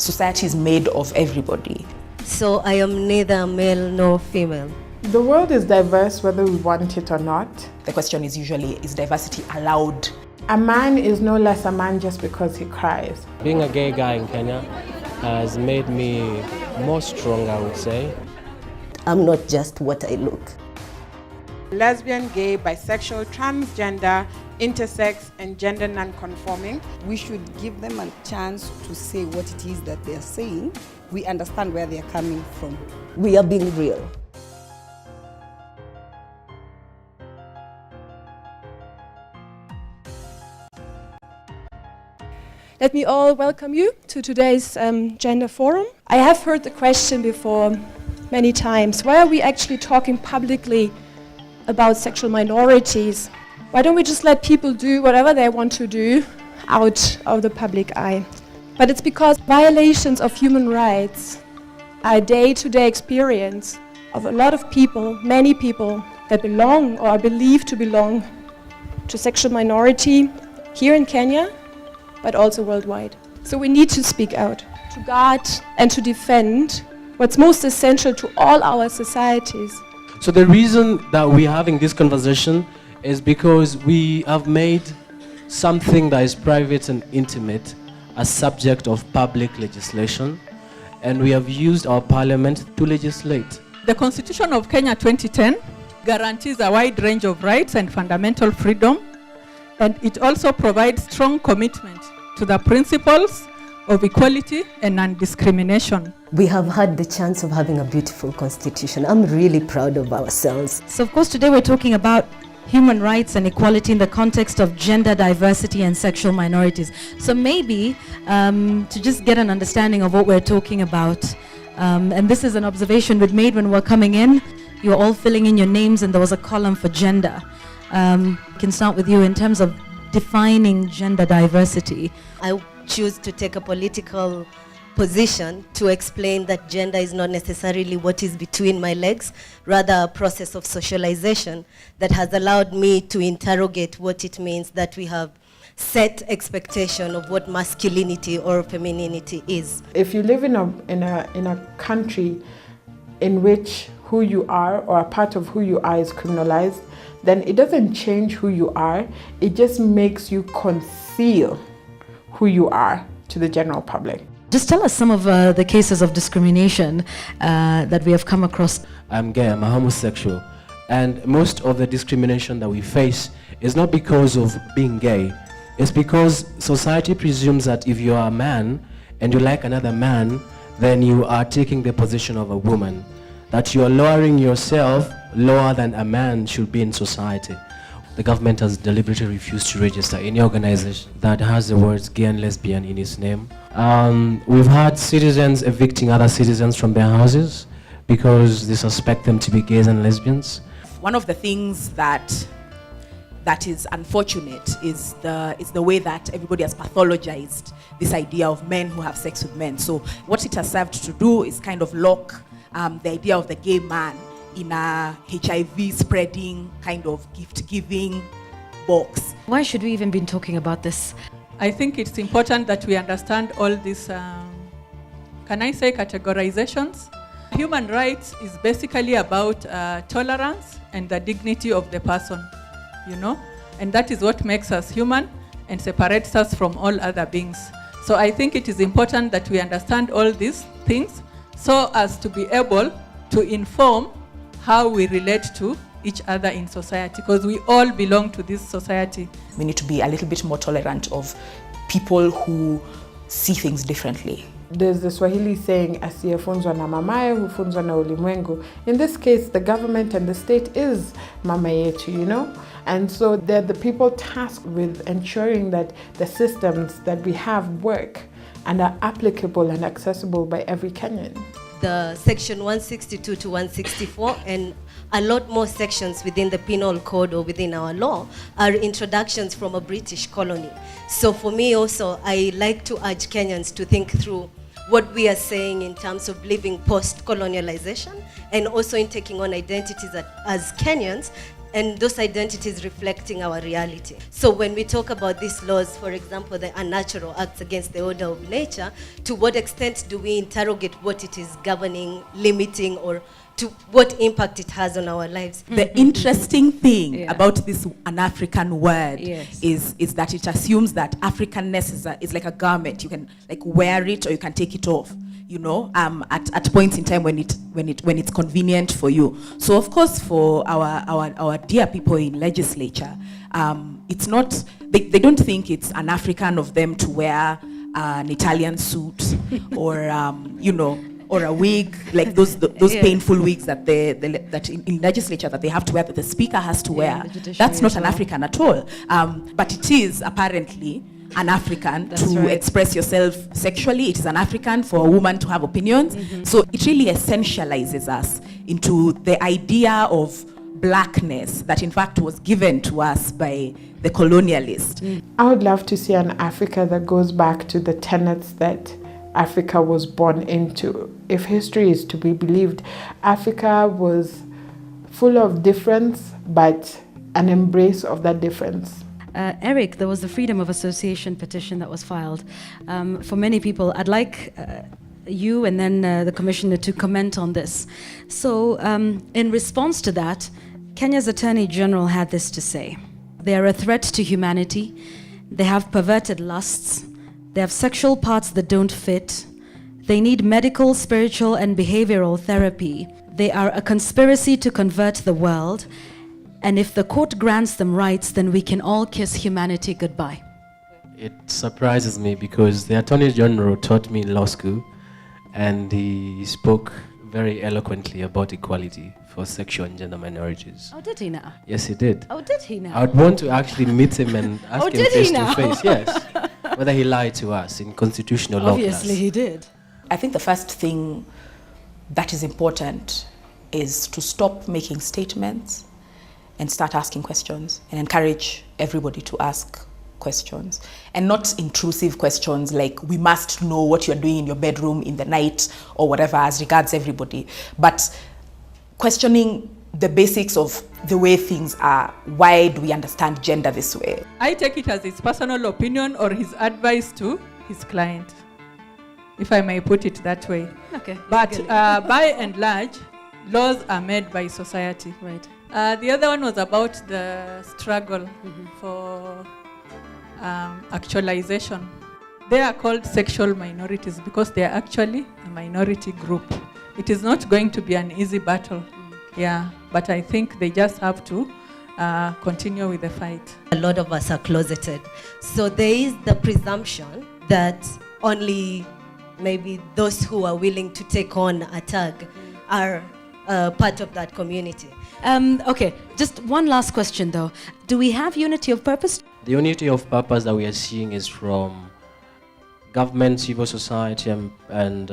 Society is made of everybody. So I am neither male nor female. The world is diverse whether we want it or not. The question is usually, is diversity allowed? A man is no less a man just because he cries. Being a gay guy in Kenya has made me more strong, I would say. I'm not just what I look. Lesbian, gay, bisexual, transgender, intersex, and gender non-conforming. We should give them a chance to say what it is that they're saying. We understand where they're coming from. We are being real. Let me all welcome you to today's Gender Forum. I have heard the question before many times, why are we actually talking publicly about sexual minorities? Why don't we just let people do whatever they want to do out of the public eye? But it's because violations of human rights are a day-to-day experience of a lot of people, many people that belong or are believed to belong to sexual minority here in Kenya, but also worldwide. So we need to speak out, to guard and to defend what's most essential to all our societies. So the reason that we're having this conversation is because we have made something that is private and intimate a subject of public legislation, and we have used our parliament to legislate. The Constitution of Kenya 2010 guarantees a wide range of rights and fundamental freedom, and it also provides strong commitment to the principles of equality and non-discrimination. We have had the chance of having a beautiful constitution. I'm really proud of ourselves. So of course today we're talking about human rights and equality in the context of gender diversity and sexual minorities. So maybe to just get an understanding of what we're talking about, and this is an observation we'd made when we were coming in. You were all filling in your names and there was a column for gender. I can start with you in terms of defining gender diversity. I choose to take a political position to explain that gender is not necessarily what is between my legs, rather a process of socialization that has allowed me to interrogate what it means that we have set expectation of what masculinity or femininity is. If you live in a country in which who you are or a part of who you are is criminalized, then it doesn't change who you are, it just makes you conceal who you are to the general public. Just tell us some of the cases of discrimination that we have come across. I'm gay, I'm a homosexual, and most of the discrimination that we face is not because of being gay. It's because society presumes that if you are a man and you like another man, then you are taking the position of a woman, that you are lowering yourself lower than a man should be in society. The government has deliberately refused to register any organization that has the words gay and lesbian in its name. We've had citizens evicting other citizens from their houses because they suspect them to be gays and lesbians. One of the things that is unfortunate is the way that everybody has pathologized this idea of men who have sex with men. So what it has served to do is kind of lock the idea of the gay man in a HIV spreading kind of gift-giving box. Why should we even be talking about this? I think it's important that we understand all these, can I say categorizations? Human rights is basically about tolerance and the dignity of the person, you know? And that is what makes us human and separates us from all other beings. So I think it is important that we understand all these things so as to be able to inform how we relate to each other in society, because we all belong to this society. We need to be a little bit more tolerant of people who see things differently. There's the Swahili saying, asiyefunzwa na mamaye hufunzwa na ulimwengu. In this case, the government and the state is mama yetu, you know? And so they're the people tasked with ensuring that the systems that we have work and are applicable and accessible by every Kenyan. The section 162 to 164 and a lot more sections within the penal code or within our law are introductions from a British colony. So for me also, I like to urge Kenyans to think through what we are saying in terms of living post-colonialization and also in taking on identities as Kenyans and those identities reflecting our reality. So when we talk about these laws, for example, the unnatural acts against the order of nature, to what extent do we interrogate what it is governing, limiting, or to what impact it has on our lives? The interesting thing about this an African word is that it assumes that Africanness is like a garment. You can like wear it or you can take it off, you know, at points in time when it's convenient for you. So of course, for our dear people in legislature, it's not, they don't think it's an African of them to wear an Italian suit or you know, or a wig, like those painful wigs that that in legislature that they have to wear, that the speaker has to wear. That's not an African at all. But it is apparently an African to express yourself sexually. It is an African for a woman to have opinions. So it really essentializes us into the idea of blackness that in fact was given to us by the colonialist. I would love to see an Africa that goes back to the tenets that Africa was born into. If history is to be believed, Africa was full of difference, but an embrace of that difference. Eric, there was the Freedom of Association petition that was filed. For many people, I'd like you and then the Commissioner to comment on this. So in response to that, Kenya's Attorney General had this to say. They are a threat to humanity. They have perverted lusts. They have sexual parts that don't fit. They need medical, spiritual, and behavioral therapy. They are a conspiracy to convert the world. And if the court grants them rights, then we can all kiss humanity goodbye. It surprises me because the Attorney General taught me in law school, and he spoke very eloquently about equality for sexual and gender minorities. Oh, did he now? Yes, he did. Oh, did he now? I would want to actually meet him and ask him did he face now? to face, yes, whether he lied to us in constitutional law class. Obviously he did. I think the first thing that is important is to stop making statements and start asking questions and encourage everybody to ask questions, and not intrusive questions like we must know what you're doing in your bedroom in the night or whatever as regards everybody, but questioning the basics of the way things are. Why do we understand gender this way? I take it as his personal opinion or his advice to his client, if I may put it that way. Okay. But by and large, laws are made by society. Right. The other one was about the struggle for actualization. They are called sexual minorities because they are actually a minority group. It is not going to be an easy battle. Yeah, but I think they just have to continue with the fight. A lot of us are closeted. So there is the presumption that only maybe those who are willing to take on a tag are part of that community. Okay, just one last question though. Do we have unity of purpose? The unity of purpose that we are seeing is from government, civil society, and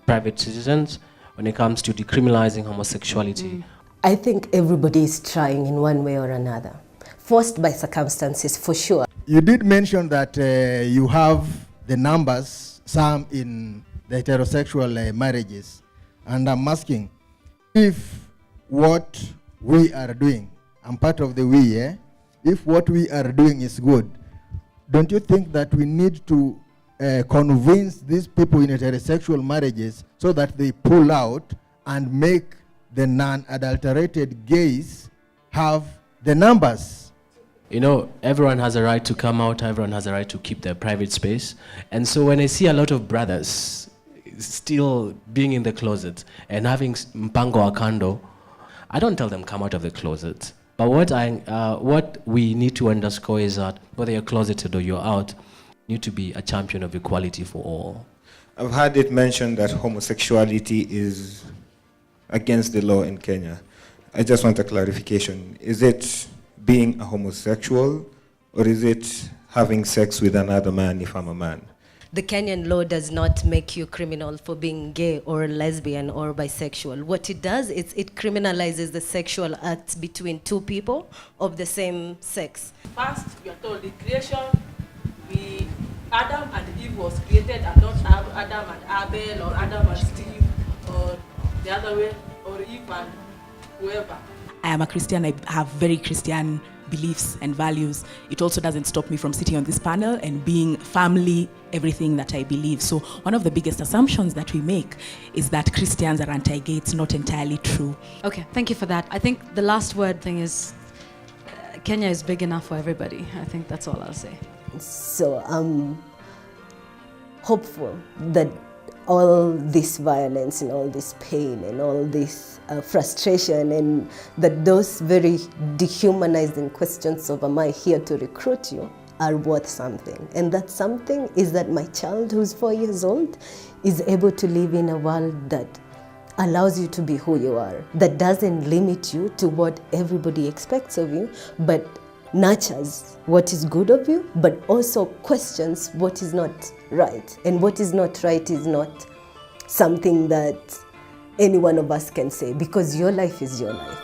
private citizens when it comes to decriminalizing homosexuality. I think everybody is trying in one way or another, forced by circumstances for sure. You did mention that you have the numbers, some in the heterosexual marriages, and I'm asking if what we are doing, I'm part of the we, if what we are doing is good, don't you think that we need to convince these people in heterosexual marriages so that they pull out and make the non-adulterated gays have the numbers? You know, everyone has a right to come out, everyone has a right to keep their private space. And so when I see a lot of brothers still being in the closet and having mpango akando, I don't tell them come out of the closet. But what we need to underscore is that whether you're closeted or you're out, you need to be a champion of equality for all. I've heard it mentioned that homosexuality is against the law in Kenya. I just want a clarification. Is it being a homosexual, or is it having sex with another man if I'm a man? The Kenyan law does not make you criminal for being gay or lesbian or bisexual. What it does is it criminalizes the sexual acts between two people of the same sex. First, we are told in creation, Adam and Eve was created, and not Adam and Abel or Adam and Steve or the other way, or Eve and whoever. I am a Christian, I have very Christian beliefs and values, it also doesn't stop me from sitting on this panel and being firmly everything that I believe. So one of the biggest assumptions that we make is that Christians are anti-gay. It's not entirely true. Okay, thank you for that. I think the last word thing is Kenya is big enough for everybody. I think that's all I'll say. So I'm hopeful that all this violence and all this pain and all this frustration, and that those very dehumanizing questions of am I here to recruit you are worth something. And that something is that my child who's 4 years old is able to live in a world that allows you to be who you are, that doesn't limit you to what everybody expects of you, but nurtures what is good of you, but also questions what is not right. And what is not right is not something that any one of us can say, because your life is your life.